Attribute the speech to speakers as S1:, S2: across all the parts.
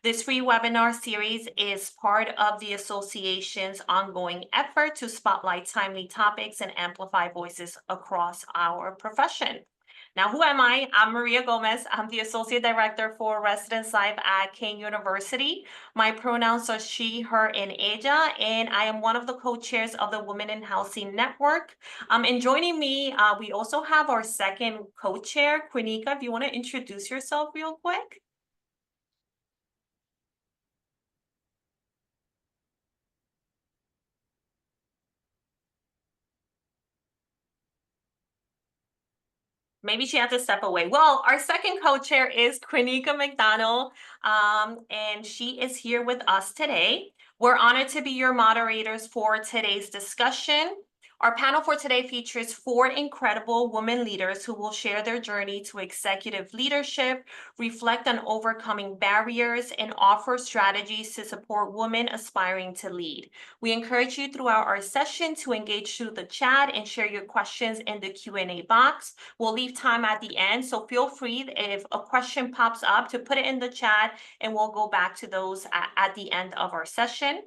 S1: This free webinar series is part of the association's ongoing effort to spotlight timely topics and amplify voices across our profession. Now, who am I? I'm Maria Gomez. I'm the Associate Director for Residence Life at King University. My pronouns are she, her, and ella, and I am one of the co-chairs of the Women in Housing Network. And joining me, we also have our second co-chair, Quinika. If you want to introduce yourself real quick. Maybe she had to step away. Well, our second co-chair is Quinika McDonald, and she is here with us today. We're honored to be your moderators for today's discussion. Our panel for today features 4 incredible women leaders who will share their journey to executive leadership, reflect on overcoming barriers, and offer strategies to support women aspiring to lead. We encourage you throughout our session to engage through the chat and share your questions in the Q&A box. We'll leave time at the end, so feel free if a question pops up to put it in the chat, and we'll go back to those at the end of our session.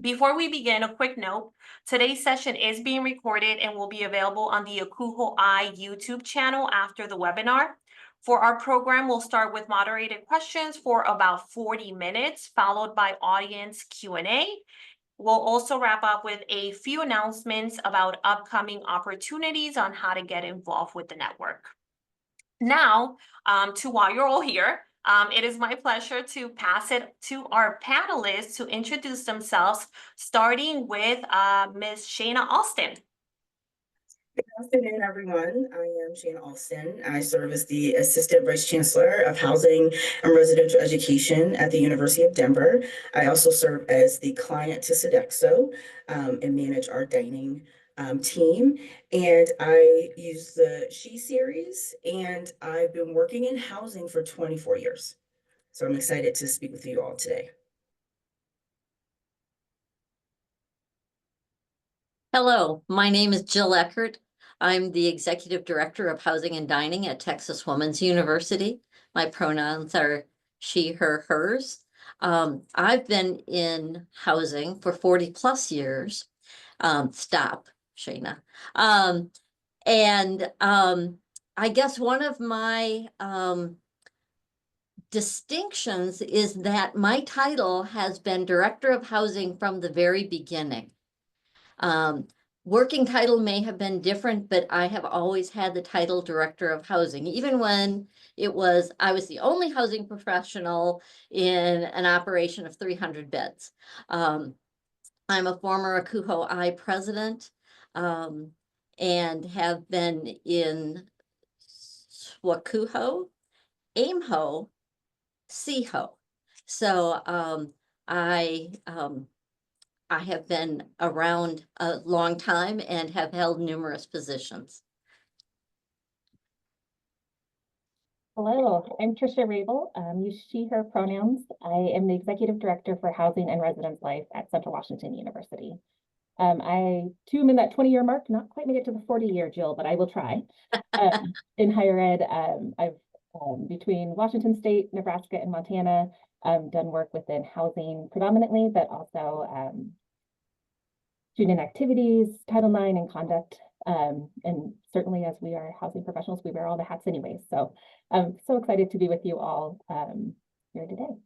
S1: Before we begin, a quick note. Today's session is being recorded and will be available on the ACUHO-I YouTube channel after the webinar. For our program, we'll start with moderated questions for about 40 minutes, followed by audience Q&A. We'll also wrap up with a few announcements about upcoming opportunities on how to get involved with the network. Now, while you're all here, it is my pleasure to pass it to our panelists to introduce themselves, starting with Ms. Shana Alston.
S2: Good afternoon, everyone. I am Shana Alston. I serve as the Assistant Vice Chancellor of Housing and Residential Education at the University of Denver. I also serve as the client to Sodexo and manage our dining team. And I use the She series, and I've been working in housing for 24 years. So I'm excited to speak with you all today.
S3: Hello, my name is Jill Eckert. I'm the Executive Director of Housing and Dining at Texas Women's University. My pronouns are she, her, hers. I've been in housing for 40 plus years. Stop, Shana. I guess one of my distinctions is that my title has been Director of Housing from the very beginning. Working title may have been different, but I have always had the title Director of Housing, even when I was the only housing professional in an operation of 300 beds. I'm a former ACUHO-I president and have been in SWACUHO, AIMHO, CHO. So I have been around a long time and have held numerous positions.
S4: Hello, I'm Tricia Rabel. Use she, her pronouns. I am the Executive Director for Housing and Residence Life at Central Washington University. I too am in that 20-year mark, not quite made it to the 40-year, Jill, but I will try. In higher ed, I've between Washington State, Nebraska, and Montana, done work within housing predominantly, but also student activities, Title IX, and conduct. And certainly as we are housing professionals, we wear all the hats anyways. So I'm so excited to be with you all here today.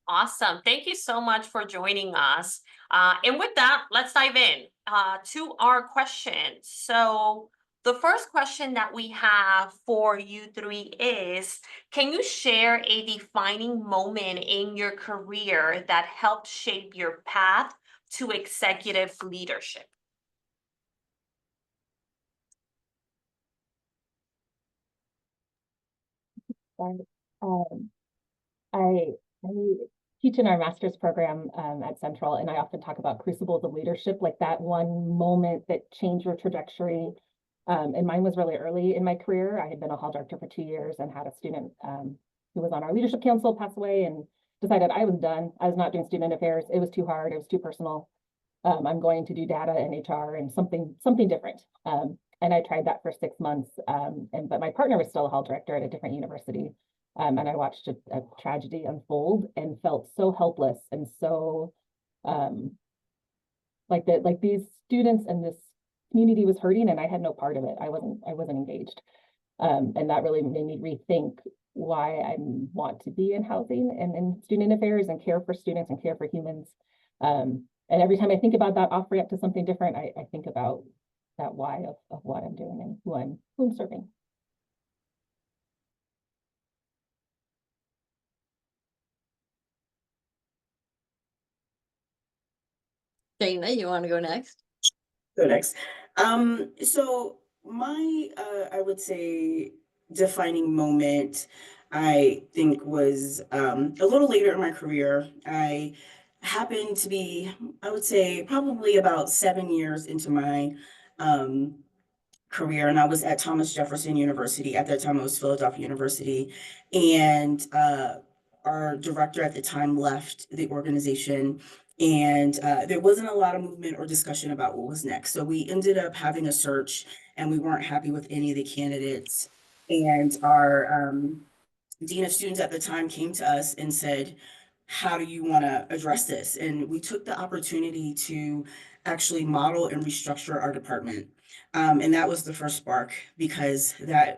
S1: Awesome. Thank you so much for joining us. And with that, let's dive in to our questions. So the first question that we have for you three is, can you share a defining moment in your career that helped shape your path to executive leadership?
S4: I teach in our master's program at Central, and I often talk about crucibles of leadership, like that one moment that changed your trajectory. And mine was really early in my career. I had been a hall director for 2 years and had a student who was on our leadership council pass away, and decided I was done. I was not doing student affairs. It was too hard. It was too personal. I'm going to do data and HR and something different. And I tried that for 6 months. But my partner was still a hall director at a different university. And I watched a tragedy unfold and felt so helpless and so like these students and this community was hurting and I had no part of it. I wasn't engaged. And that really made me rethink why I want to be in housing and in student affairs and care for students and care for humans. And every time I think about that off ramp to something different, I think about that why of what I'm doing and who I'm serving.
S3: Dana, you want to go next?
S2: Go next. So my, I would say, defining moment, I think, was a little later in my career. I happened to be, I would say, probably about 7 years into my um, career, and I was at Thomas Jefferson University. At that time, it was Philadelphia University, and our director at the time left the organization, and there wasn't a lot of movement or discussion about what was next. So we ended up having a search, and we weren't happy with any of the candidates. And our dean of students at the time came to us and said, how do you want to address this? And we took the opportunity to actually model and restructure our department. And that was the first spark, because that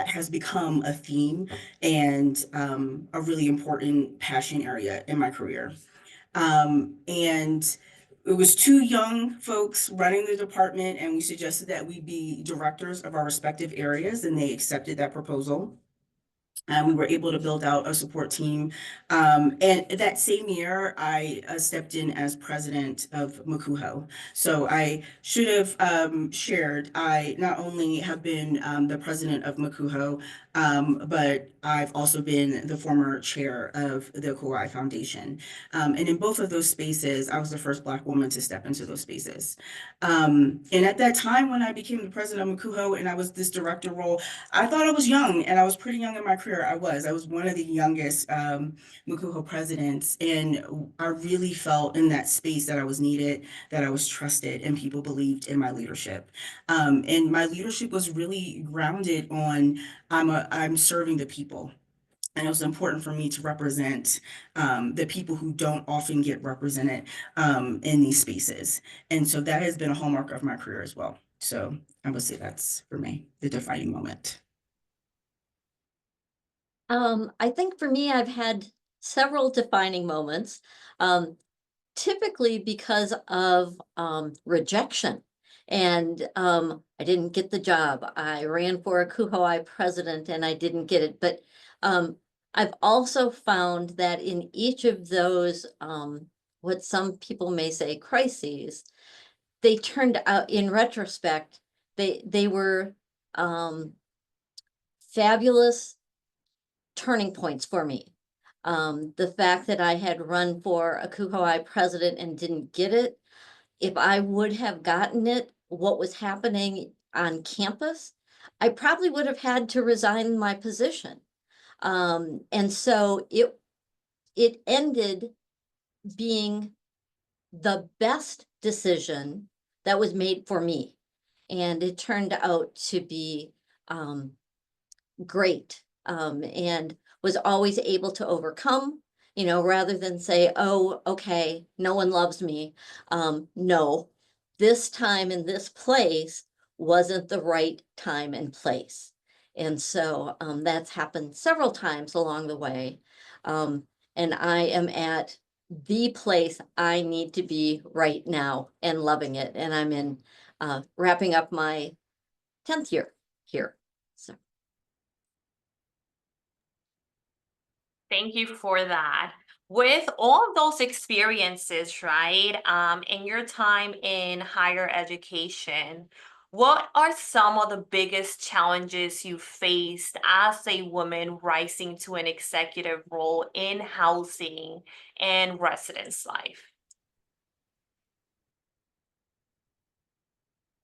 S2: has become a theme and a really important passion area in my career. And it was two young folks running the department, and we suggested that we be directors of our respective areas, and they accepted that proposal. We were able to build out a support team. And that same year, I stepped in as president of MACUHO. So I should have shared, I not only have been the president of MACUHO, but I've also been the former chair of the ACUHO-I Foundation. And in both of those spaces, I was the first Black woman to step into those spaces. And at that time, when I became the president of MACUHO and I was this director role, I thought I was young, and I was pretty young in my career. I was one of the youngest MACUHO presidents, and I really felt in that space that I was needed, that I was trusted, and people believed in my leadership. And my leadership was really grounded on I'm serving the people. And it was important for me to represent the people who don't often get represented in these spaces. And so that has been a hallmark of my career as well. So I would say that's, for me, the defining moment.
S3: I think for me, I've had several defining moments, typically because of rejection. And I didn't get the job. I ran for ACUHO-I president and I didn't get it. But I've also found that in each of those, what some people may say crises, they turned out, in retrospect, they were fabulous turning points for me. The fact that I had run for ACUHO-I president and didn't get it, if I would have gotten it, what was happening on campus, I probably would have had to resign my position. And so it ended being the best decision that was made for me. And it turned out to be great, and was always able to overcome, rather than say, oh, okay, no one loves me. No, this time in this place wasn't the right time and place. And so that's happened several times along the way. And I am at the place I need to be right now and loving it. And I'm in wrapping up my 10th year here. So.
S1: Thank you for that. With all of those experiences, right, in your time in higher education, what are some of the biggest challenges you faced as a woman rising to an executive role in housing and residence life?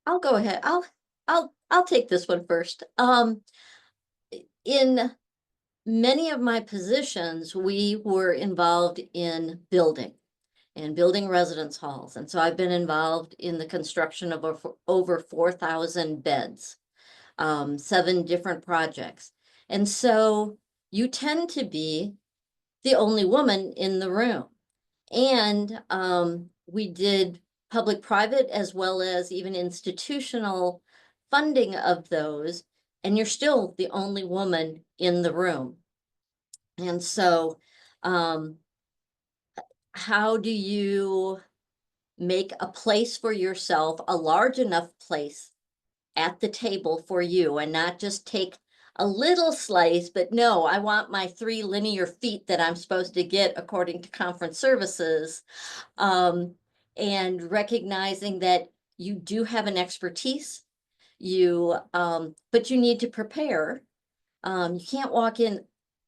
S3: I'll go ahead. I'll take this one first. In many of my positions, we were involved in building residence halls. And so I've been involved in the construction of over 4,000 beds, 7 different projects. And so you tend to be the only woman in the room. And we did public-private as well as even institutional funding of those, and you're still the only woman in the room. And so how do you make a place for yourself, a large enough place at the table for you, and not just take a little slice, but no, I want my 3 linear feet that I'm supposed to get according to conference services. And recognizing that you do have an expertise, but you need to prepare. You can't walk in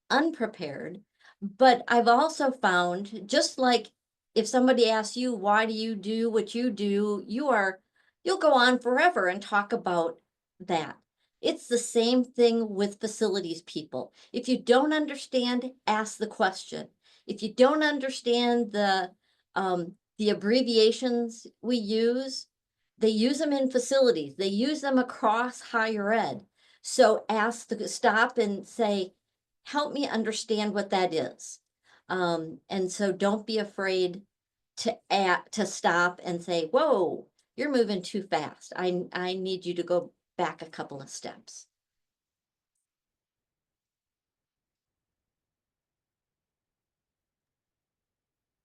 S3: unprepared. But I've also found, just like if somebody asks you, why do you do what you do, you'll go on forever and talk about that. It's the same thing with facilities people. If you don't understand, ask the question. If you don't understand the abbreviations we use, they use them in facilities. They use them across higher ed. So stop and say, help me understand what that is. And so don't be afraid to stop and say, whoa, you're moving too fast. I need you to go back a couple of steps.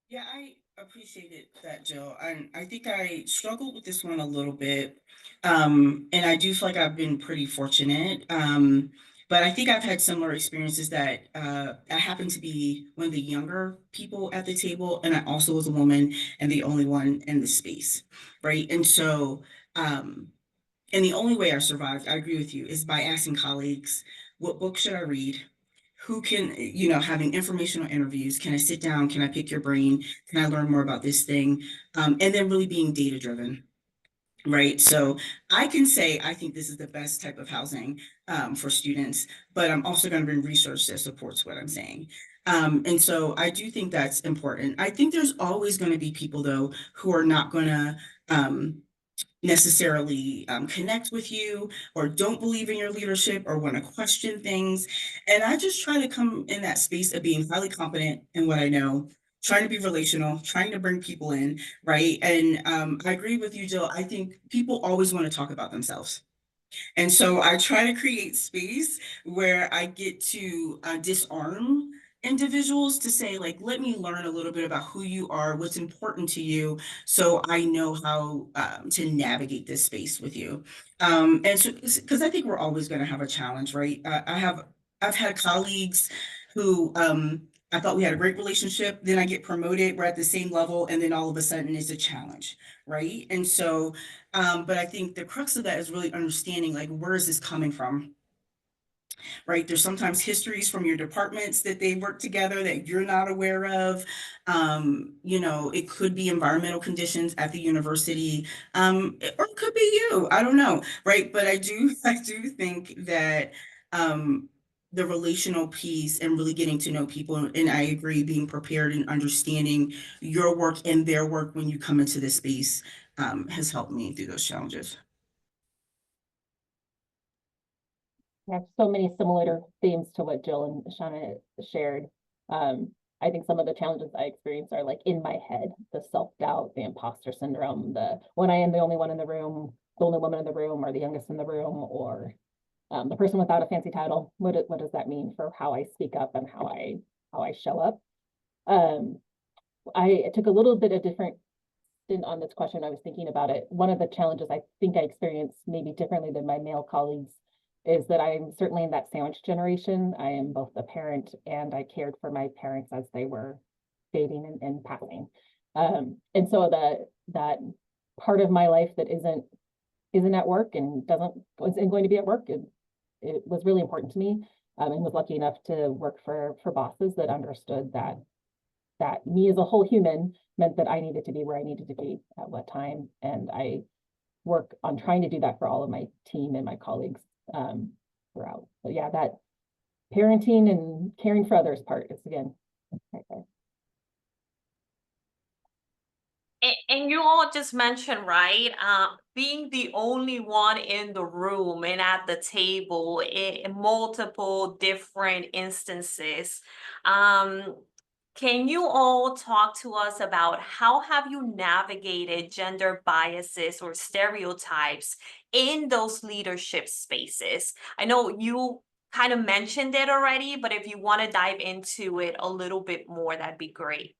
S2: Yeah, I appreciated that, Jill. And I think I struggled with this one a little bit. And I do feel like I've been pretty fortunate. But I think I've had similar experiences that I happened to be one of the younger people at the table, and I also was a woman and the only one in the space, right? And so, and the only way I survived, I agree with you, is by asking colleagues, what book should I read? Who can, having informational interviews, can I sit down? Can I pick your brain? Can I learn more about this thing? And then really being data driven. Right. So I can say I think this is the best type of housing for students, but I'm also going to bring research that supports what I'm saying. And so I do think that's important. I think there's always going to be people, though, who are not going to necessarily connect with you or don't believe in your leadership or want to question things. And I just try to come in that space of being highly confident in what I know, trying to be relational, trying to bring people in, right? And I agree with you, Jill. I think people always want to talk about themselves. And so I try to create space where I get to disarm individuals to say, like, let me learn a little bit about who you are, what's important to you, so I know how to navigate this space with you. And so, because I think we're always going to have a challenge, right? I've had colleagues who I thought we had a great relationship, then I get promoted, we're at the same level, and then all of a sudden it's a challenge, right? And so but I think the crux of that is really understanding, like, where is this coming from, right? There's sometimes histories from your departments that they work together that you're not aware of. It could be environmental conditions at the university, or it could be you. I don't know, right? But I do think that the relational piece and really getting to know people, and I agree, being prepared and understanding your work and their work when you come into this space has helped me through those challenges.
S4: I have so many similar themes to what Jill and Shauna shared. I think some of the challenges I experience are like in my head, the self-doubt, the imposter syndrome, the when I am the only one in the room, the only woman in the room, or the youngest in the room, or the person without a fancy title. What does that mean for how I speak up and how I show up? I took a little bit of different spin on this question. I was thinking about it. One of the challenges I think I experienced maybe differently than my male colleagues is that I'm certainly in that sandwich generation. I am both a parent and I cared for my parents as they were dating and passing. And so that part of my life that isn't at work and isn't going to be at work, it was really important to me, and was lucky enough to work for bosses that understood that me as a whole human meant that I needed to be where I needed to be at what time. And I work on trying to do that for all of my team and my colleagues throughout. So yeah, that parenting and caring for others part is again right there.
S1: And you all just mentioned, right, being the only one in the room and at the table in multiple different instances. Um, can you all talk to us about how have you navigated gender biases or stereotypes in those leadership spaces? I know you kind of mentioned it already, but if you want to dive into it a little bit more, that'd be great.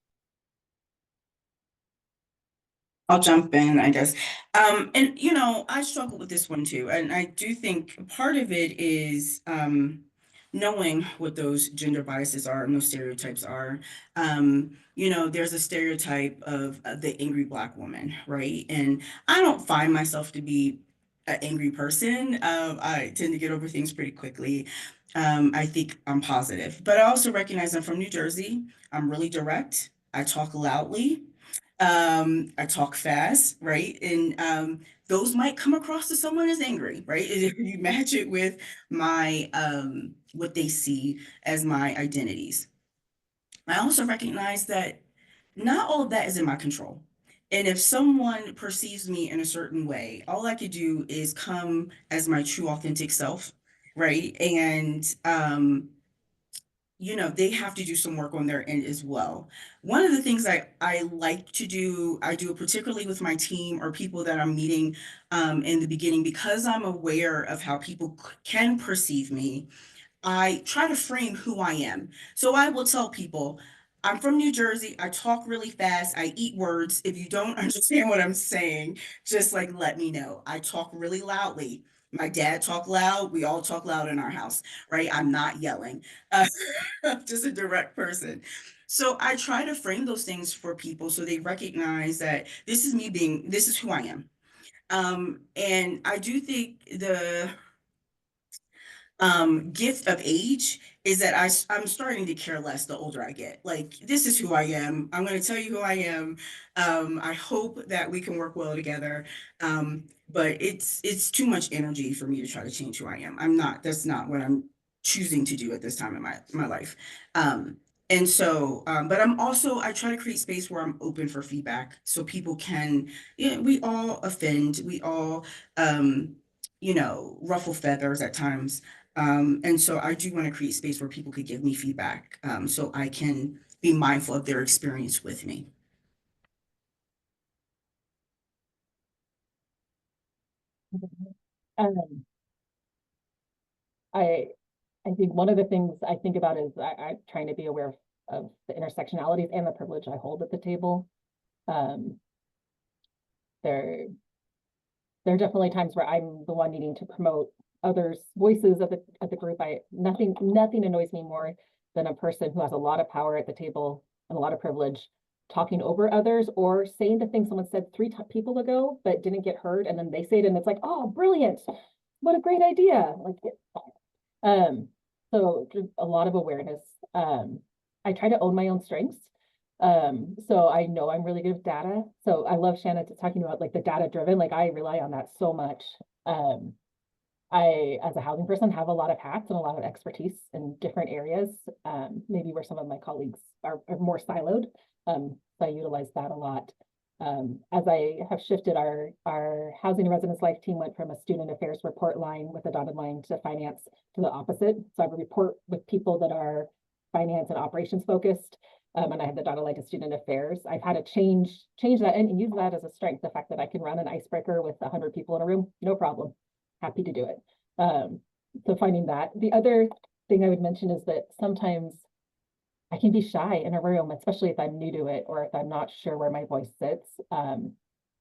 S2: I'll jump in, I guess. And I struggle with this one too. And I do think part of it is knowing what those gender biases are and those stereotypes are. There's a stereotype of the angry Black woman, right? And I don't find myself to be an angry person. I tend to get over things pretty quickly. I think I'm positive, but I also recognize I'm from New Jersey. I'm really direct. I talk loudly. I talk fast, right? And those might come across to someone as angry, right? If you match it with my what they see as my identities. I also recognize that not all of that is in my control. And if someone perceives me in a certain way, all I could do is come as my true authentic self, right? And they have to do some work on their end as well. One of the things I like to do, I do it particularly with my team or people that I'm meeting in the beginning, because I'm aware of how people can perceive me. I try to frame who I am. So I will tell people, I'm from New Jersey. I talk really fast. I eat words. If you don't understand what I'm saying, just like let me know. I talk really loudly. My dad talk loud. We all talk loud in our house, right? I'm not yelling. Uh, just a direct person. So I try to frame those things for people so they recognize that this is who I am. And I do think the gift of age is that I'm starting to care less the older I get. Like, this is who I am. I'm going to tell you who I am. I hope that we can work well together. But it's too much energy for me to try to change who I am. That's not what I'm choosing to do at this time in my life. And so, but I try to create space where I'm open for feedback so people can, we all offend, we all, ruffle feathers at times. And so I do want to create space where people could give me feedback, so I can be mindful of their experience with me.
S4: Um, I I think one of the things I think about is I'm trying to be aware of the intersectionalities and the privilege I hold at the table. Um, there there are definitely times where I'm the one needing to promote others' voices of the group. Nothing annoys me more than a person who has a lot of power at the table and a lot of privilege talking over others or saying the thing someone said three people ago but didn't get heard, and then they say it and it's like, oh, brilliant, what a great idea. Um, so just a lot of awareness. I try to own my own strengths. So I know I'm really good with data. So I love Shannon talking about like the data driven, like I rely on that so much. Um, I, as a housing person, have a lot of hats and a lot of expertise in different areas, maybe where some of my colleagues are more siloed. So I utilize that a lot. As I have shifted, our housing and residence life team went from a student affairs report line with a dotted line to finance to the opposite. So I report with people that are finance and operations focused. And I have the dotted line to student affairs. I've had to change that and use that as a strength. The fact that I can run an icebreaker with 100 people in a room, no problem. Happy to do it. So finding that. The other thing I would mention is that sometimes I can be shy in a room, especially if I'm new to it or if I'm not sure where my voice sits. And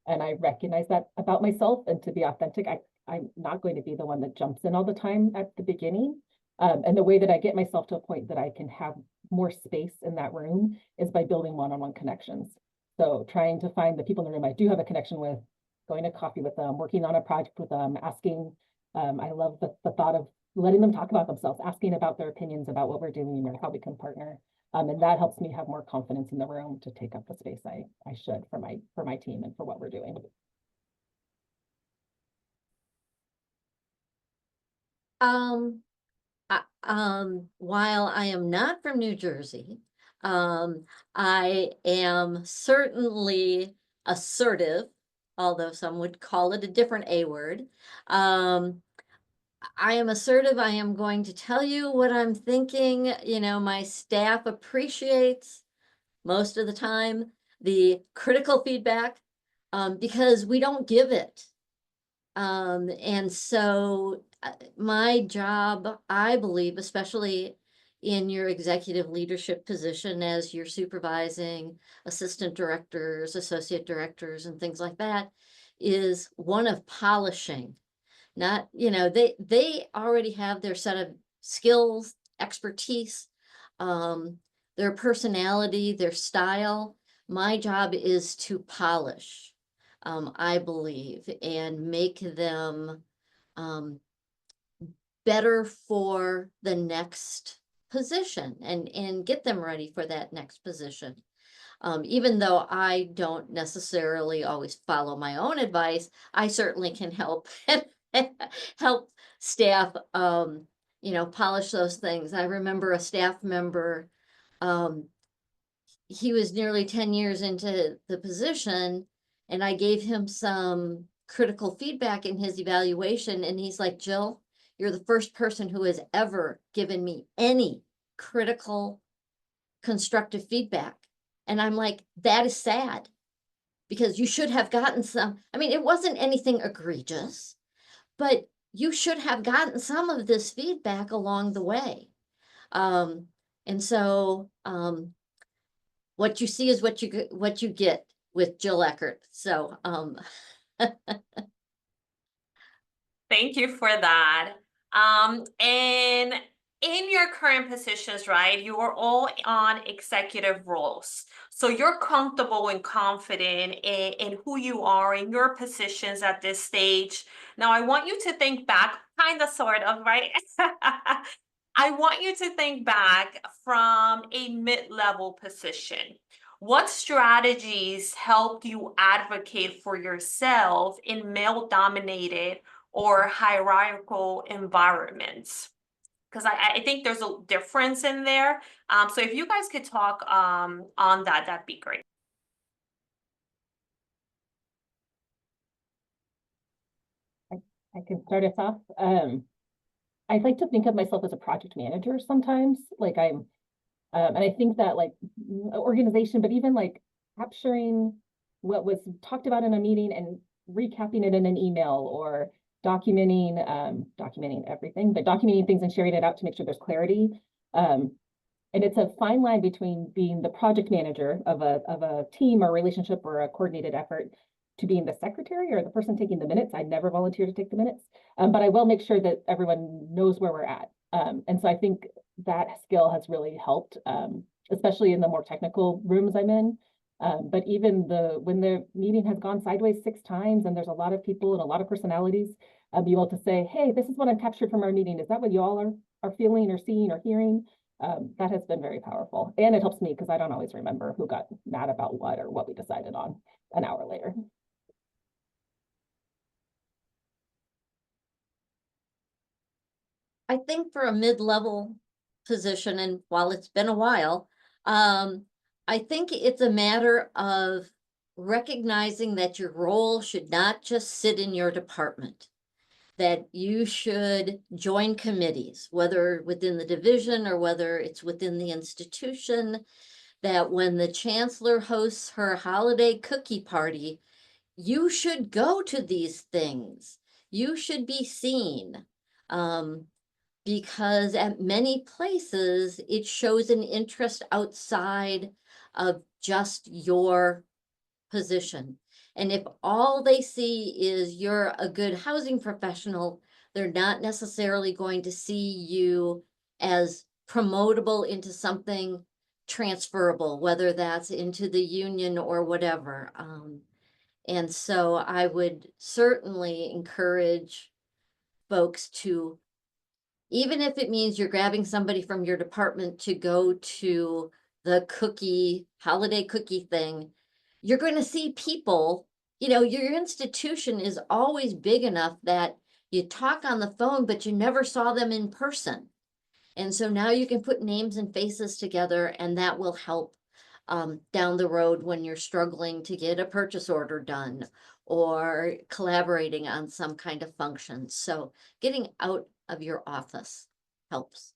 S4: I recognize that about myself, and to be authentic, I'm not going to be the one that jumps in all the time at the beginning. And the way that I get myself to a point that I can have more space in that room is by building one-on-one connections. So trying to find the people in the room I do have a connection with, going to coffee with them, working on a project with them, asking. I love the thought of letting them talk about themselves, asking about their opinions about what we're doing or how we can partner. And that helps me have more confidence in the room to take up the space I should for my team and for what we're doing.
S3: While I am not from New Jersey, I am certainly assertive, although some would call it a different A word. I am assertive. I am going to tell you what I'm thinking. You know, my staff appreciates most of the time the critical feedback because we don't give it. And so my job, I believe, especially in your executive leadership position as you're supervising assistant directors, associate directors, and things like that, is one of polishing. Not, you know, they already have their set of skills, expertise, their personality, their style. My job is to polish, I believe, and make them better for the next position and get them ready for that next position. Even though I don't necessarily always follow my own advice, I certainly can help help staff, you know, polish those things. I remember a staff member, he was nearly 10 years into the position, and I gave him some critical feedback in his evaluation, and he's like, Jill, you're the first person who has ever given me any critical, constructive feedback. And I'm like, that is sad, because you should have gotten some. I mean, it wasn't anything egregious, but you should have gotten some of this feedback along the way. And so what you see is what you get with Jill Eckert. So
S1: Thank you for that. And in your current positions, right, you are all on executive roles. So you're comfortable and confident in who you are in your positions at this stage. Now, I want you to think back, kind of, sort of, right? I want you to think back from a mid-level position. What strategies helped you advocate for yourself in male-dominated or hierarchical environments? Because I think there's a difference in there. So if you guys could talk on that, that'd be great.
S4: I can start us off. I like to think of myself as a project manager sometimes. Like and I think that like organization, but even like capturing what was talked about in a meeting and recapping it in an email, or documenting everything, but documenting things and sharing it out to make sure there's clarity. And it's a fine line between being the project manager of a team or relationship or a coordinated effort to being the secretary or the person taking the minutes. I never volunteer to take the minutes, but I will make sure that everyone knows where we're at. And so I think that skill has really helped, especially in the more technical rooms I'm in. But even when the meeting has gone sideways 6 times and there's a lot of people and a lot of personalities, be able to say, hey, this is what I've captured from our meeting. Is that what you all are feeling or seeing or hearing? That has been very powerful. And it helps me because I don't always remember who got mad about what or what we decided on an hour later.
S3: I think for a mid-level position, and while it's been a while, I think it's a matter of recognizing that your role should not just sit in your department, that you should join committees, whether within the division or whether it's within the institution, that when the chancellor hosts her holiday cookie party, you should go to these things. You should be seen. Because at many places, it shows an interest outside of just your position. And if all they see is you're a good housing professional, they're not necessarily going to see you as promotable into something transferable, whether that's into the union or whatever. And so I would certainly encourage folks to, even if it means you're grabbing somebody from your department to go to the holiday cookie thing, you're going to see people, you know, your institution is always big enough that you talk on the phone, but you never saw them in person. And so now you can put names and faces together, and that will help down the road when you're struggling to get a purchase order done or collaborating on some kind of function. So getting out of your office helps.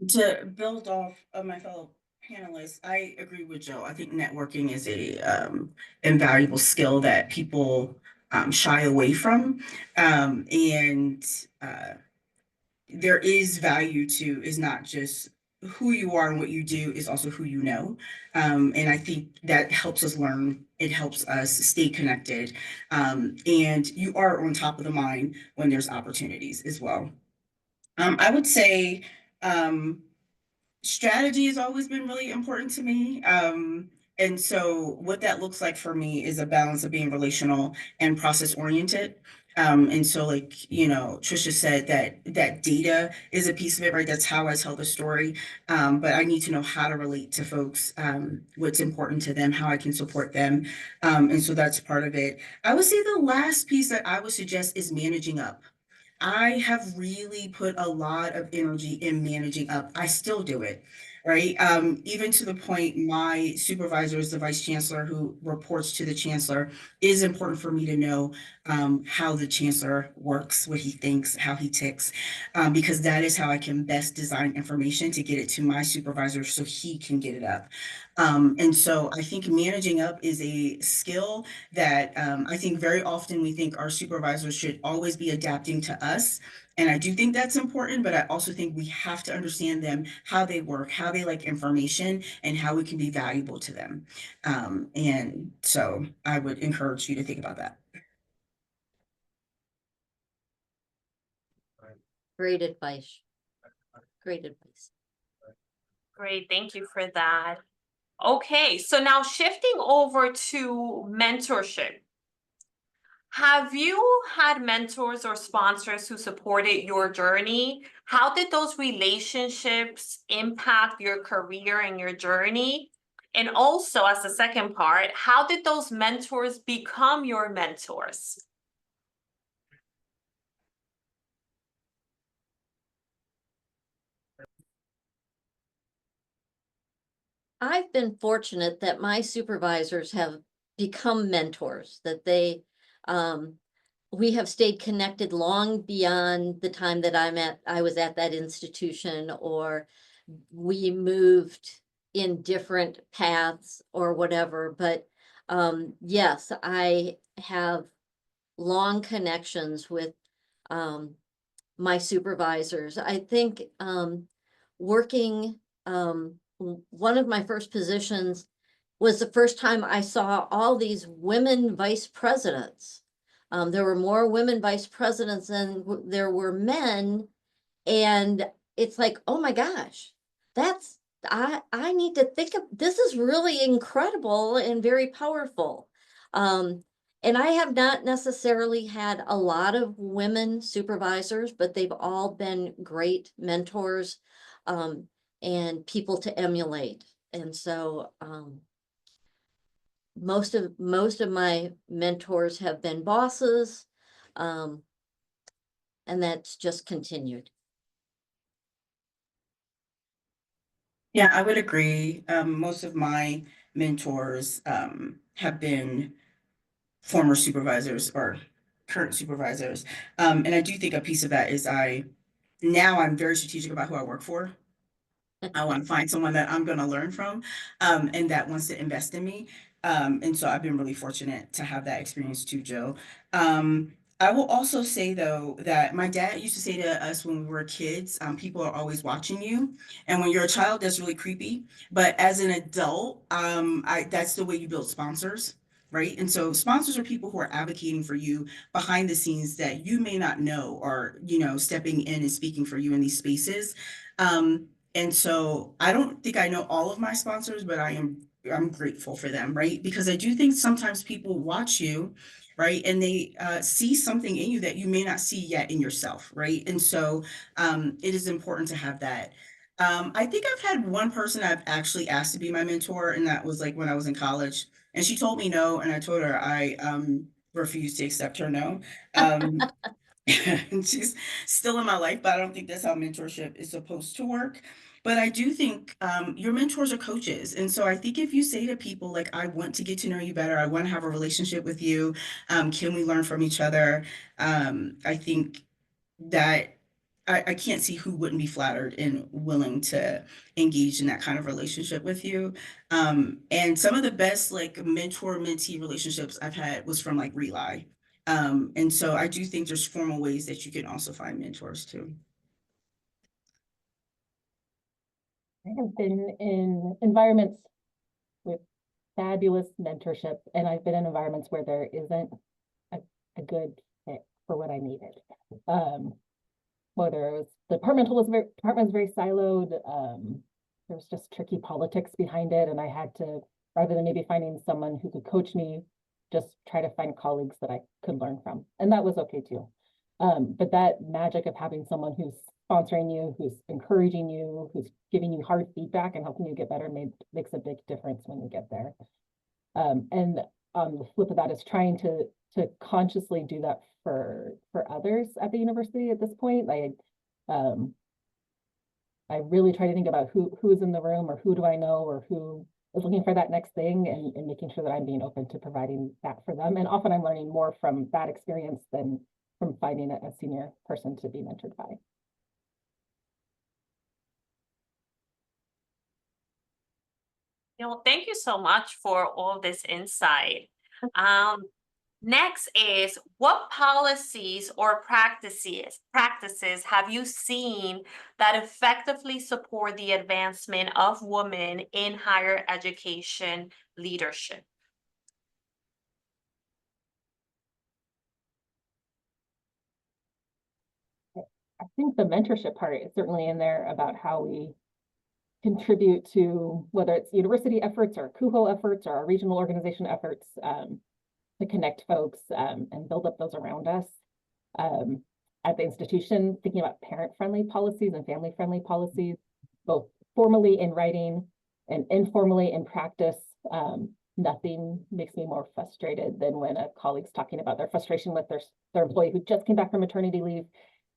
S2: To build off of my fellow panelists, I agree with Joe. I think networking is a invaluable skill that people shy away from. And there is value to is not just who you are and what you do, is also who you know. And I think that helps us learn. It helps us stay connected. And you are on top of the mind when there's opportunities as well. I would say strategy has always been really important to me. And so what that looks like for me is a balance of being relational and process oriented. And so like, you know, Trisha said that data is a piece of it, right? That's how I tell the story. But I need to know how to relate to folks, what's important to them, how I can support them. And so that's part of it. I would say the last piece that I would suggest is managing up. I have really put a lot of energy in managing up. I still do it, right? Even to the point my supervisor is the vice chancellor who reports to the chancellor. It is important for me to know how the chancellor works, what he thinks, how he ticks, because that is how I can best design information to get it to my supervisor so he can get it up. And so I think managing up is a skill that I think very often we think our supervisors should always be adapting to us. And I do think that's important, but I also think we have to understand them, how they work, how they like information, and how we can be valuable to them. And so I would encourage you to think about that.
S3: Great advice. Great advice.
S1: Great, thank you for that. Okay, so now shifting over to mentorship. Have you had mentors or sponsors who supported your journey? How did those relationships impact your career and your journey? And also, as the second part, how did those mentors become your mentors?
S3: I've been fortunate that my supervisors have become mentors, that we have stayed connected long beyond the time that I was at that institution, or we moved in different paths or whatever. But yes, I have long connections with my supervisors. I think working one of my first positions was the first time I saw all these women vice presidents. There were more women vice presidents than there were men. And it's like, oh my gosh, I need to think of this is really incredible and very powerful. And I have not necessarily had a lot of women supervisors, but they've all been great mentors and people to emulate. And so most of my mentors have been bosses, and that's just continued.
S2: Yeah, I would agree. Most of my mentors have been former supervisors or current supervisors. And I do think a piece of that is now I'm very strategic about who I work for. I want to find someone that I'm going to learn from, and that wants to invest in me. And so I've been really fortunate to have that experience too, Joe. I will also say though that my dad used to say to us when we were kids, people are always watching you. And when you're a child, that's really creepy. But as an adult, that's the way you build sponsors. Right. And so sponsors are people who are advocating for you behind the scenes that you may not know, or, you know, stepping in and speaking for you in these spaces. And so I don't think I know all of my sponsors, but I'm grateful for them, right? Because I do think sometimes people watch you, right? And they see something in you that you may not see yet in yourself, right? And so it is important to have that. I think I've had one person I've actually asked to be my mentor, and that was like when I was in college. And she told me no, and I told her I refused to accept her no. And she's still in my life, but I don't think that's how mentorship is supposed to work. But I do think your mentors are coaches. And so I think if you say to people, like, I want to get to know you better, I want to have a relationship with you, can we learn from each other? I think that I can't see who wouldn't be flattered and willing to engage in that kind of relationship with you. And some of the best like mentor-mentee relationships I've had was from like Rely. And so I do think there's formal ways that you can also find mentors too.
S4: I have been in environments with fabulous mentorship, and I've been in environments where there isn't a good fit for what I needed. Whether it was the department was very siloed, there was just tricky politics behind it, and I had to, rather than maybe finding someone who could coach me, just try to find colleagues that I could learn from, and that was okay too. But that magic of having someone who's sponsoring you, who's encouraging you, who's giving you hard feedback and helping you get better makes a big difference when you get there. And the flip of that is trying to consciously do that for others at the university at this point. I really try to think about who is in the room, or who do I know, or who is looking for that next thing, and making sure that I'm being open to providing that for them. And often I'm learning more from that experience than from finding a senior person to be mentored by.
S1: Thank you so much for all this insight. Next is, what policies or practices have you seen that effectively support the advancement of women in higher education leadership?
S4: I think the mentorship part is certainly in there, about how we contribute to, whether it's university efforts or ACUHO efforts or our regional organization efforts, to connect folks and build up those around us. At the institution, thinking about parent-friendly policies and family-friendly policies, both formally in writing and informally in practice. Nothing makes me more frustrated than when a colleague's talking about their frustration with their employee who just came back from maternity leave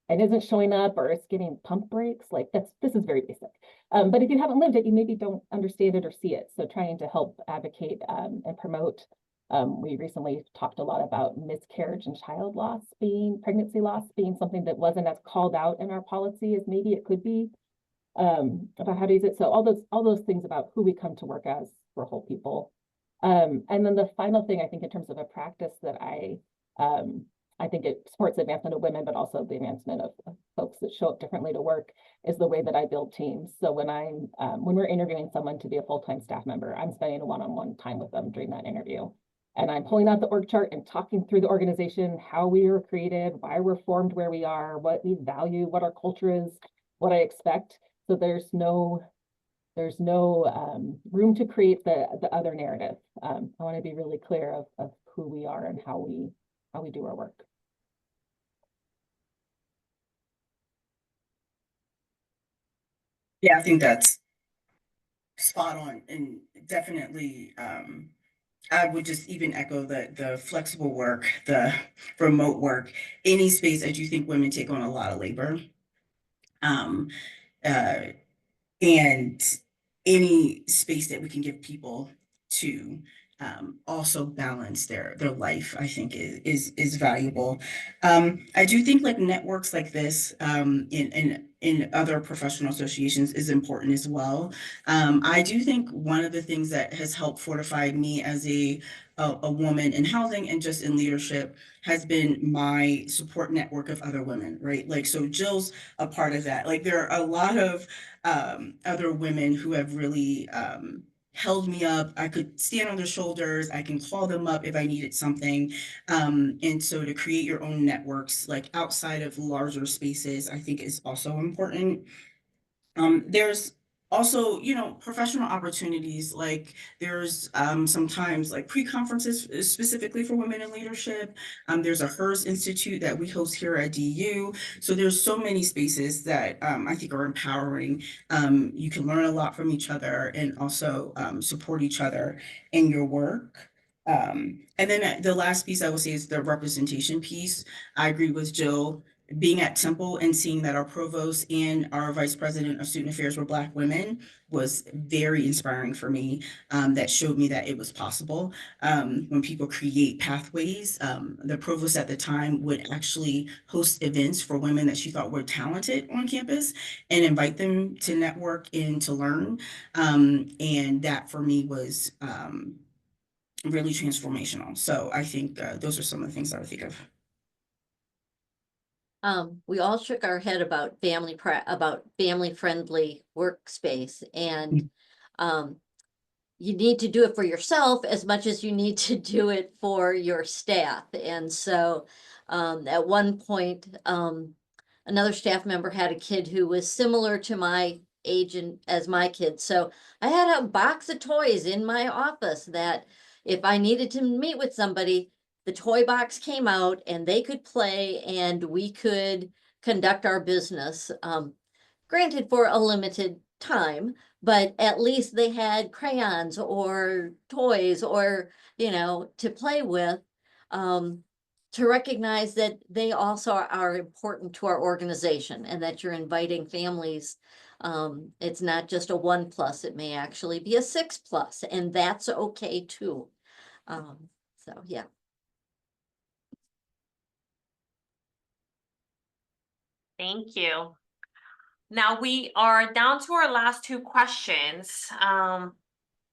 S4: and isn't showing up, or is getting pump breaks. Like, this is very basic. But if you haven't lived it, you maybe don't understand it or see it. So trying to help advocate and promote. We recently talked a lot about miscarriage and pregnancy loss being something that wasn't as called out in our policy as maybe it could be, about how to use it. So all those things about who we come to work as for whole people. And then the final thing, I think, in terms of a practice that I think it supports the advancement of women, but also the advancement of folks that show up differently to work, is the way that I build teams. So when we're interviewing someone to be a full-time staff member, I'm spending a one-on-one time with them during that interview. And I'm pulling out the org chart and talking through the organization, how we were created, why we're formed where we are, what we value, what our culture is, what I expect. So there's no room to create the other narrative. I want to be really clear of who we are and how we do our work.
S2: Yeah, I think that's spot on, and definitely I would just even echo the flexible work, the remote work, any space. I do think women take on a lot of labor. Um, uh, and any space that we can give people to also balance their life, I think is valuable. I do think like networks like this in other professional associations is important as well. I do think one of the things that has helped fortify me as a woman in housing and just in leadership has been my support network of other women, right? Like, so Jill's a part of that. Like, there are a lot of other women who have really held me up. I could stand on their shoulders. I can call them up if I needed something. And so to create your own networks, like outside of larger spaces, I think is also important. There's also, professional opportunities. Like there's sometimes like pre-conferences specifically for women in leadership. There's a HERS Institute that we host here at DU. So there's so many spaces that I think are empowering. You can learn a lot from each other and also support each other in your work. And then the last piece I will say is the representation piece. I agree with Jill. being at Temple and seeing that our provost and our vice president of student affairs were Black women was very inspiring for me. That showed me that it was possible. When people create pathways, the provost at the time would actually host events for women that she thought were talented on campus and invite them to network and to learn. And that for me was really transformational. So I think those are some of the things I would think of.
S3: We all shook our head about family friendly workspace, and you need to do it for yourself as much as you need to do it for your staff. And so at one point, another staff member had a kid who was similar to my age as my kid. So I had a box of toys in my office that if I needed to meet with somebody, the toy box came out and they could play and we could conduct our business. Granted, for a limited time, but at least they had crayons or toys or, to play with, to recognize that they also are important to our organization and that you're inviting families. It's not just a 1+, it may actually be a 6+, and that's okay too. So yeah.
S1: Thank you. Now we are down to our last two questions. Now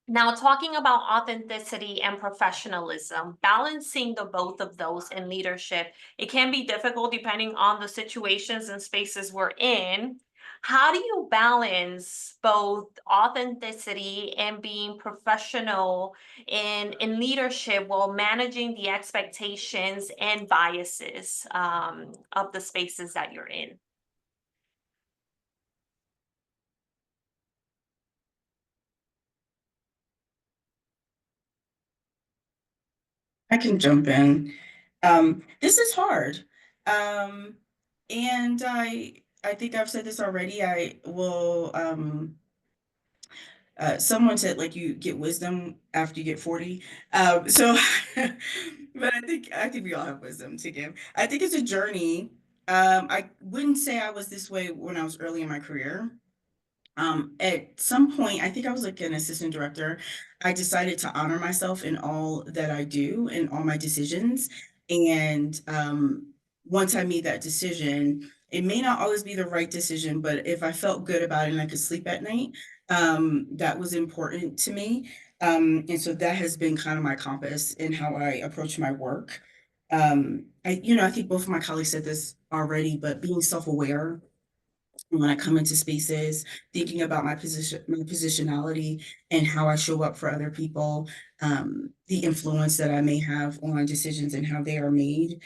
S1: talking about authenticity and professionalism, balancing the both of those in leadership, it can be difficult depending on the situations and spaces we're in. How do you balance both authenticity and being professional in leadership while managing the expectations and biases of the spaces that you're in?
S2: I can jump in. This is hard. And I think I've said this already. I will someone said like you get wisdom after you get 40. So but I think we all have wisdom to give. I think it's a journey. I wouldn't say I was this way when I was early in my career. At some point, I think I was like an assistant director. I decided to honor myself in all that I do and all my decisions. And once I made that decision, it may not always be the right decision, but if I felt good about it and I could sleep at night, that was important to me. And so that has been kind of my compass in how I approach my work. I think both of my colleagues said this already, but being self-aware when I come into spaces, thinking about my positionality and how I show up for other people, the influence that I may have on decisions and how they are made,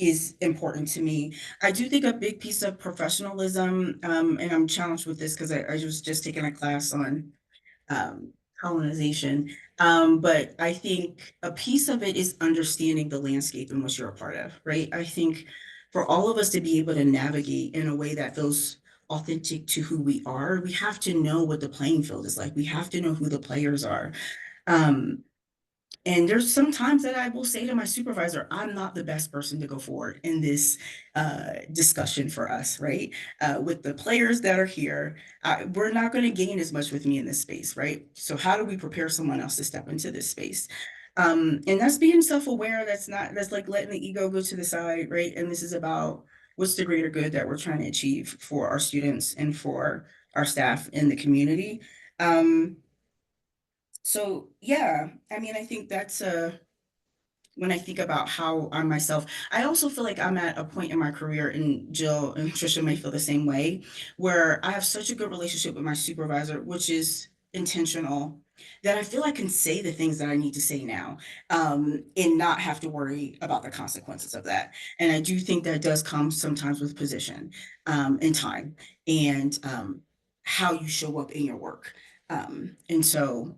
S2: is important to me. I do think a big piece of professionalism, and I'm challenged with this because I was just taking a class on colonization. But I think a piece of it is understanding the landscape in which you're a part of, right? I think for all of us to be able to navigate in a way that feels authentic to who we are, we have to know what the playing field is like. We have to know who the players are. Um, and there's some times that I will say to my supervisor, I'm not the best person to go forward in this discussion for us, right? With the players that are here, we're not going to gain as much with me in this space, right? So how do we prepare someone else to step into this space? And that's being self-aware. That's like letting the ego go to the side, right? And this is about what's the greater good that we're trying to achieve for our students and for our staff in the community. So yeah, I mean, I think that's when I think about how I myself, I also feel like I'm at a point in my career, and Jill and Trisha may feel the same way, where I have such a good relationship with my supervisor, which is intentional, that I feel I can say the things that I need to say now, and not have to worry about the consequences of that. And I do think that does come sometimes with position, and time, and how you show up in your work. And so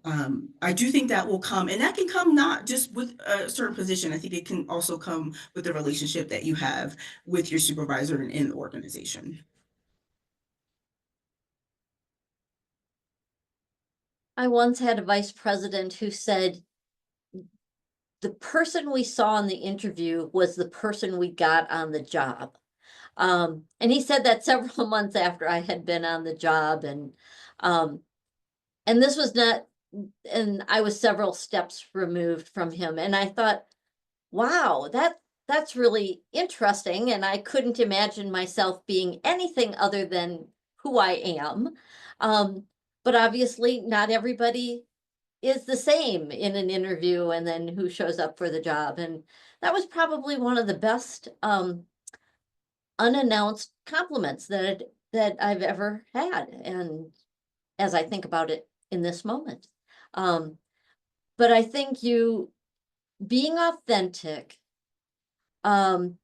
S2: I do think that will come, and that can come not just with a certain position. I think it can also come with the relationship that you have with your supervisor and in the organization.
S3: I once had a vice president who said, the person we saw in the interview was the person we got on the job. And he said that several months after I had been on the job, and this was not, and I was several steps removed from him, and I thought, wow, that's really interesting, and I couldn't imagine myself being anything other than who I am. But obviously not everybody is the same in an interview and then who shows up for the job. And that was probably one of the best unannounced compliments that I've ever had. And as I think about it in this moment. But I think you being authentic, and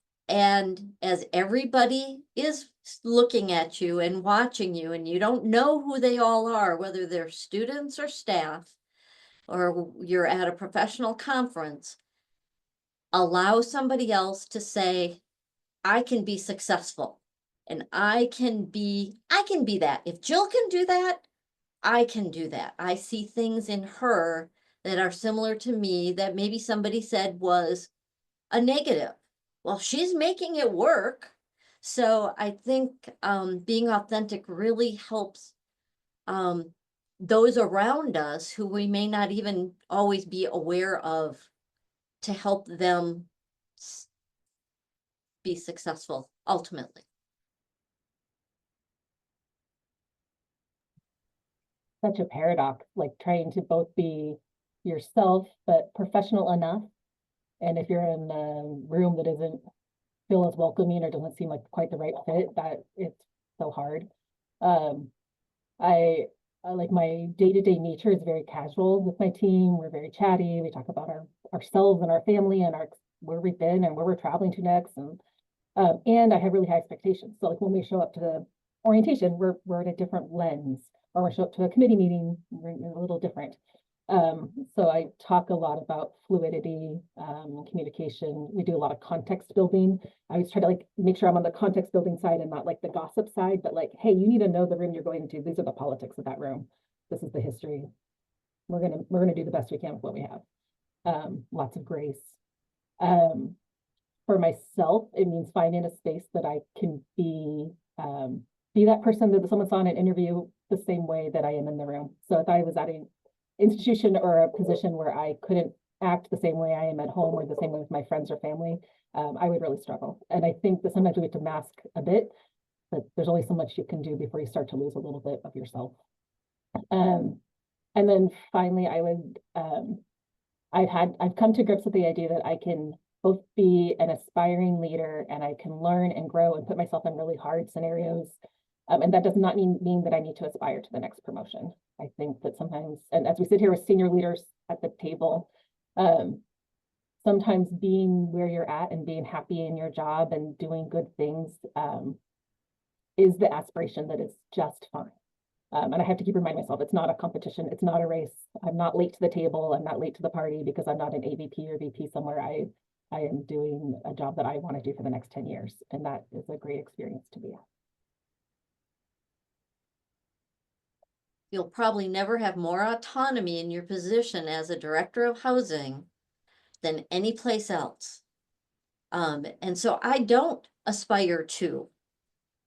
S3: as everybody is looking at you and watching you, and you don't know who they all are, whether they're students or staff, or you're at a professional conference, allow somebody else to say, I can be successful and I can be that. If Jill can do that, I can do that. I see things in her that are similar to me that maybe somebody said was a negative. Well, she's making it work. So I think being authentic really helps those around us who we may not even always be aware of, to help them be successful ultimately.
S4: Such a paradox, like trying to both be yourself, but professional enough. And if you're in a room that isn't feel as welcoming or doesn't seem like quite the right fit, that it's so hard. I like my day-to-day nature is very casual with my team. We're very chatty. We talk about ourselves and our family and where we've been and where we're traveling to next. And I have really high expectations. So like when we show up to the orientation, we're at a different lens, or we show up to a committee meeting, we're a little different. So I talk a lot about fluidity, communication. We do a lot of context building. I always try to like make sure I'm on the context building side and not like the gossip side, but like, hey, you need to know the room you're going into. These are the politics of that room. This is the history. We're gonna do the best we can with what we have. Lots of grace. For myself, it means finding a space that I can be that person that someone saw in an interview the same way that I am in the room. So if I was at an institution or a position where I couldn't act the same way I am at home or the same way with my friends or family, I would really struggle. And I think that sometimes we have to mask a bit, but there's only so much you can do before you start to lose a little bit of yourself. And then finally, I've come to grips with the idea that I can both be an aspiring leader and I can learn and grow and put myself in really hard scenarios. And that does not mean that I need to aspire to the next promotion. I think that sometimes, and as we sit here with senior leaders at the table, sometimes being where you're at and being happy in your job and doing good things is the aspiration that is just fine. And I have to keep reminding myself, it's not a competition. It's not a race. I'm not late to the table. I'm not late to the party because I'm not an AVP or VP somewhere. I am doing a job that I want to do for the next 10 years. And that is a great experience to be at.
S3: You'll probably never have more autonomy in your position as a director of housing than any place else. And so I don't aspire to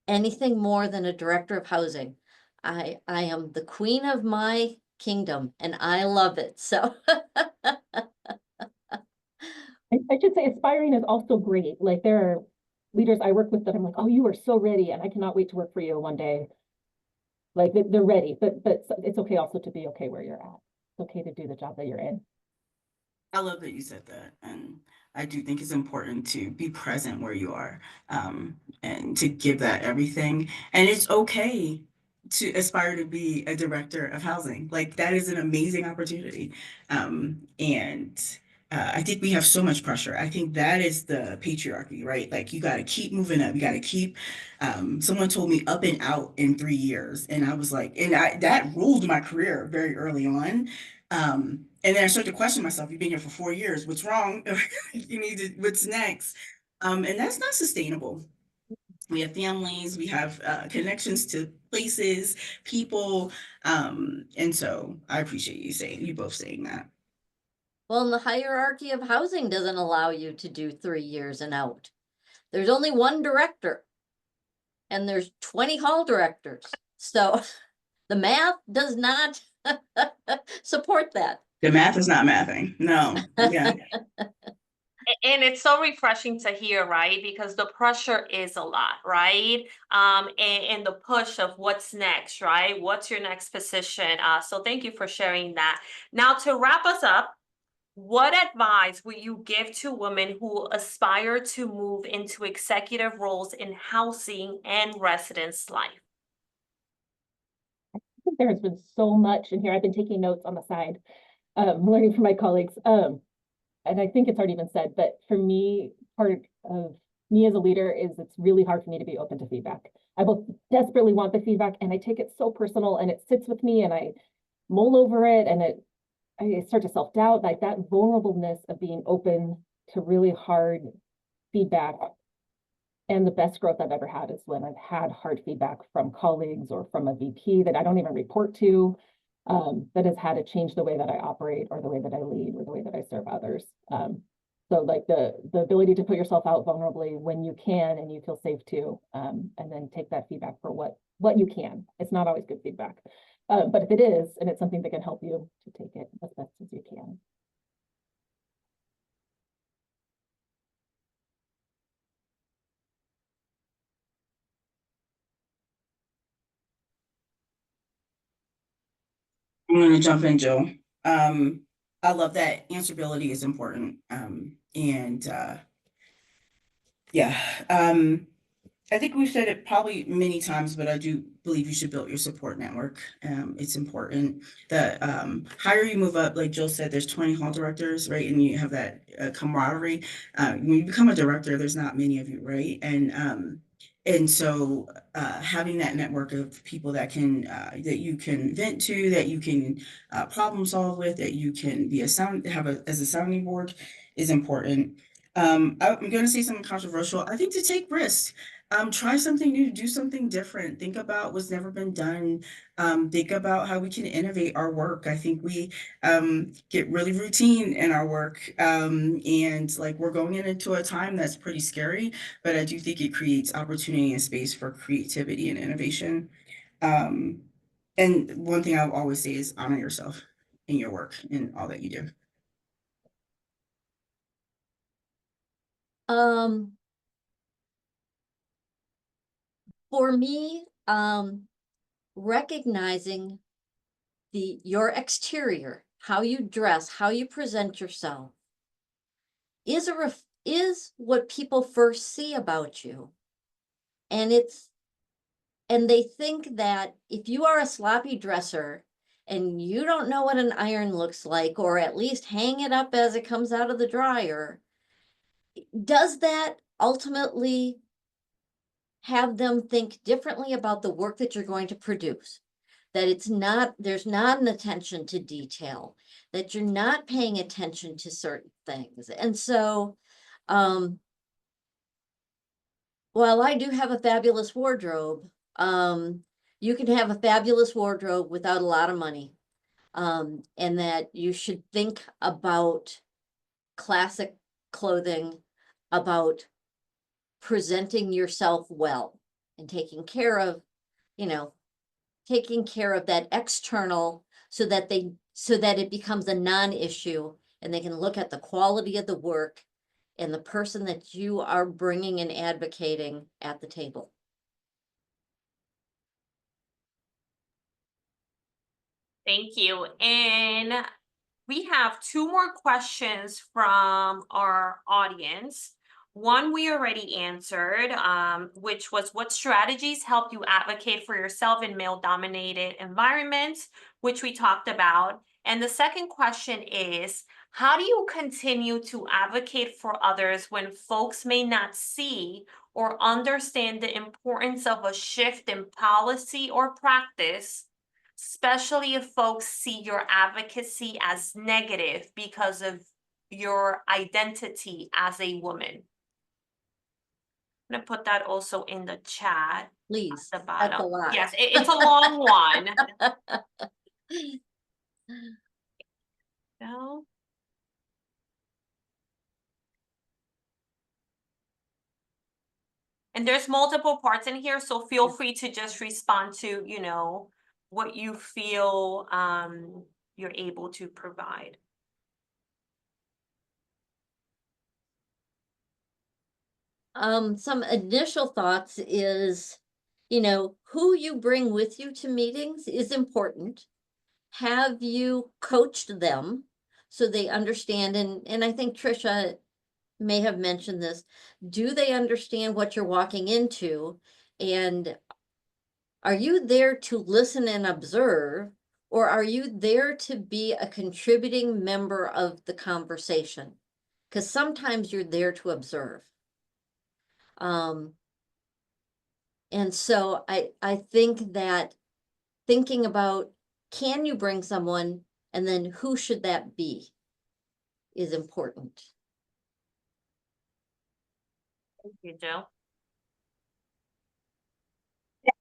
S3: anything more than a director of housing. I am the queen of my kingdom and I love it. So
S4: I should say aspiring is also great. Like there are leaders I work with that I'm like, oh, you are so ready and I cannot wait to work for you one day. Like they're ready, but it's okay also to be okay where you're at. It's okay to do the job that you're in.
S2: I love that you said that. And I do think it's important to be present where you are, and to give that everything. And it's okay to aspire to be a director of housing. Like that is an amazing opportunity. And I think we have so much pressure. I think that is the patriarchy, right? Like you got to keep moving up. You got to keep, someone told me up and out in 3 years. And I was like, that ruled my career very early on. And then I started to question myself, you've been here for 4 years, what's wrong? What's next? And that's not sustainable. We have families, we have connections to places, people. And so I appreciate you both saying that.
S3: well, the hierarchy of housing doesn't allow you to do 3 years and out. There's only one director. and there's 20 hall directors. So the math does not support that.
S2: The math is not mathing. No. Yeah.
S1: And it's so refreshing to hear, right? Because the pressure is a lot, right? And the push of what's next, right? What's your next position? So thank you for sharing that. Now, to wrap us up, what advice would you give to women who aspire to move into executive roles in housing and residence life?
S4: I think there has been so much in here. I've been taking notes on the side, learning from my colleagues. And I think it's already been said, but for me, part of me as a leader is it's really hard for me to be open to feedback. I both desperately want the feedback and I take it so personal and it sits with me and I mull over it and I start to self-doubt, like that vulnerableness of being open to really hard feedback. And the best growth I've ever had is when I've had hard feedback from colleagues or from a VP that I don't even report to, that has had to change the way that I operate or the way that I lead or the way that I serve others. So like the ability to put yourself out vulnerably when you can and you feel safe to, and then take that feedback for what you can. It's not always good feedback, but if it is, and it's something that can help you, to take it as best as you can.
S2: I'm going to jump in, Joe. I love that answerability is important. Yeah, I think we've said it probably many times, but I do believe you should build your support network. It's important that higher you move up, like Jill said, there's 20 hall directors, right? And you have that camaraderie. When you become a director, there's not many of you, right? And so having that network of people that can that you can vent to, that you can problem solve with, that you can be as a sounding board is important. I'm going to say something controversial. I think to take risks. Try something new, do something different. Think about what's never been done. Think about how we can innovate our work. I think we get really routine in our work. And like we're going into a time that's pretty scary, but I do think it creates opportunity and space for creativity and innovation. And one thing I'll always say is honor yourself in your work and all that you do.
S3: For me, recognizing your exterior, how you dress, how you present yourself is what people first see about you. And they think that if you are a sloppy dresser and you don't know what an iron looks like, or at least hang it up as it comes out of the dryer, does that ultimately have them think differently about the work that you're going to produce? That there's not an attention to detail, that you're not paying attention to certain things. And so, while I do have a fabulous wardrobe, you can have a fabulous wardrobe without a lot of money. And that you should think about classic clothing, about presenting yourself well and taking care of that external so that it becomes a non-issue and they can look at the quality of the work and the person that you are bringing and advocating at the table.
S1: Thank you. And we have two more questions from our audience. One we already answered, which was what strategies help you advocate for yourself in male-dominated environments, which we talked about. And the second question is, how do you continue to advocate for others when folks may not see or understand the importance of a shift in policy or practice, especially if folks see your advocacy as negative because of your identity as a woman? I'm gonna put that also in the chat
S3: Please,
S1: at the
S3: that's a
S1: bottom.
S3: lot.
S1: Yes, it's a long one. No. And there's multiple parts in here, so feel free to just respond to, you know, what you feel you're able to provide.
S3: Some initial thoughts is, you know, who you bring with you to meetings is important. Have you coached them so they understand? And I think Trisha may have mentioned this. Do they understand what you're walking into? And are you there to listen and observe, or are you there to be a contributing member of the conversation? Because sometimes you're there to observe. And so I think that thinking about, can you bring someone, and then who should that be, is important.
S1: Thank you, Jill.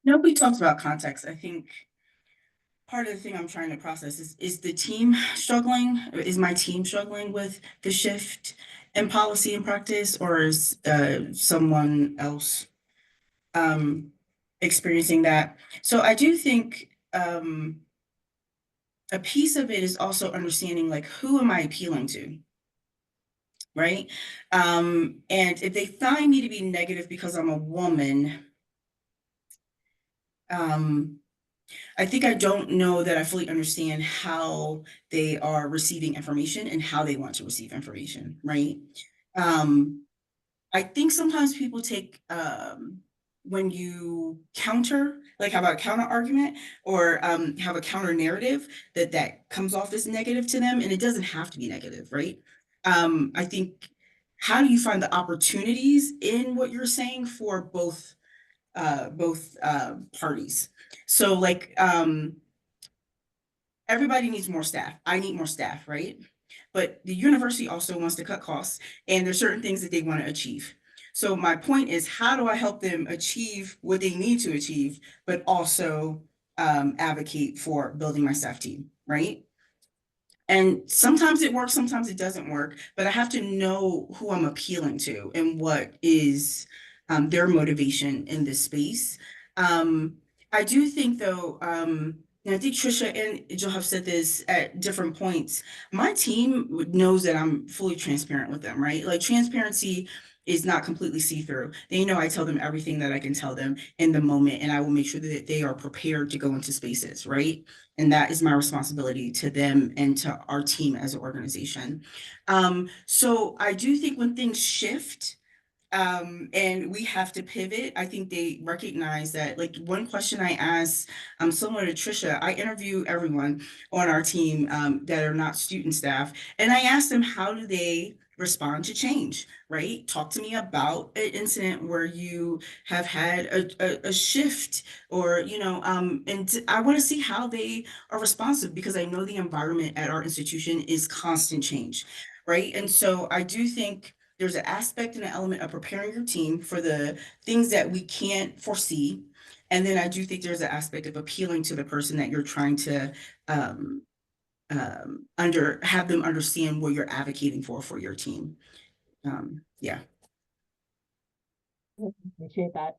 S2: Nobody talks about context. I think part of the thing I'm trying to process is the team struggling? Is my team struggling with the shift in policy and practice, or is someone else experiencing that? So I do think a piece of it is also understanding, like, who am I appealing to? Right? And if they find me to be negative because I'm a woman, I think I don't know that I fully understand how they are receiving information and how they want to receive information, right? I think sometimes people take when you counter, like have a counter argument or have a counter narrative that comes off as negative to them, and it doesn't have to be negative, right? I think, how do you find the opportunities in what you're saying for both parties? So like everybody needs more staff. I need more staff, right? But the university also wants to cut costs, and there's certain things that they want to achieve. So my point is, how do I help them achieve what they need to achieve, but also advocate for building my staff team, right? And sometimes it works, sometimes it doesn't work, but I have to know who I'm appealing to and what is their motivation in this space. I do think though, and I think Trisha and Jill have said this at different points, my team knows that I'm fully transparent with them, right? Like, transparency is not completely see-through. They know I tell them everything that I can tell them in the moment, and I will make sure that they are prepared to go into spaces, right? And that is my responsibility to them and to our team as an organization. So I do think when things shift, and we have to pivot, I think they recognize that. Like, one question I asked, similar to Trisha, I interview everyone on our team that are not student staff, and I asked them, how do they respond to change, right? Talk to me about an incident where you have had a shift, or, you know, and I want to see how they are responsive, because I know the environment at our institution is constant change, right? And so I do think there's an aspect and an element of preparing your team for the things that we can't foresee. And then I do think there's an aspect of appealing to the person that you're trying to have them understand what you're advocating for your team. Yeah.
S4: Appreciate that.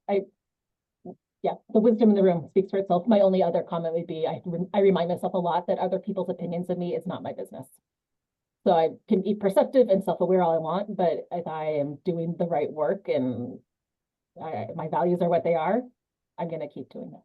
S4: Yeah, the wisdom in the room speaks for itself. My only other comment would be, I remind myself a lot that other people's opinions of me is not my business. So I can be perceptive and self-aware all I want, but if I am doing the right work and my values are what they are, I'm going to keep doing that.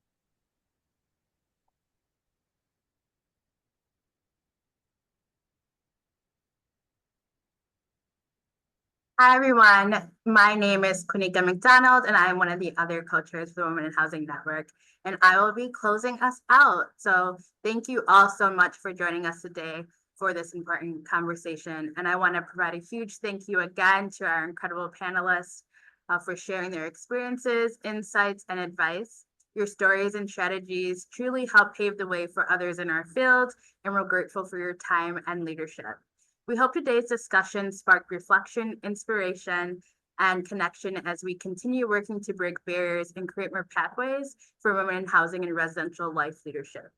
S5: Hi, everyone. My name is Kunika McDonald, and I'm one of the other co-chairs for the Women in Housing Network, and I will be closing us out. So thank you all so much for joining us today for this important conversation. And I want to provide a huge thank you again to our incredible panelists for sharing their experiences, insights, and advice. Your stories and strategies truly help pave the way for others in our field, and we're grateful for your time and leadership. We hope today's discussion sparked reflection, inspiration, and connection as we continue working to break barriers and create more pathways for women in housing and residential life leadership.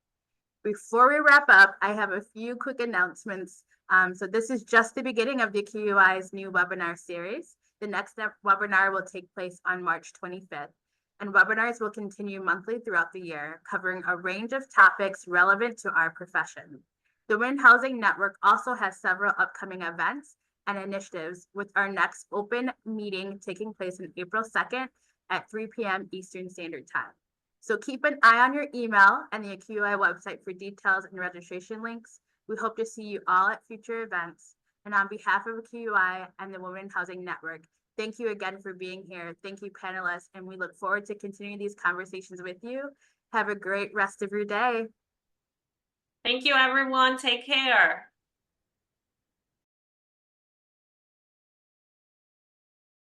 S5: Before we wrap up, I have a few quick announcements. So this is just the beginning of the ACUHO-I's new webinar series. The next webinar will take place on March 25th, and webinars will continue monthly throughout the year, covering a range of topics relevant to our profession. The Women Housing Network also has several upcoming events and initiatives, with our next open meeting taking place on April 2nd at 3 p.m. Eastern Standard Time. So keep an eye on your email and the ACUHO-I website for details and registration links. We hope to see you all at future events. And on behalf of ACUHO-I and the Women Housing Network, thank you again for being here. Thank you, panelists, and we look forward to continuing these conversations with you. Have a great rest of your day.
S1: Thank you, everyone. Take care.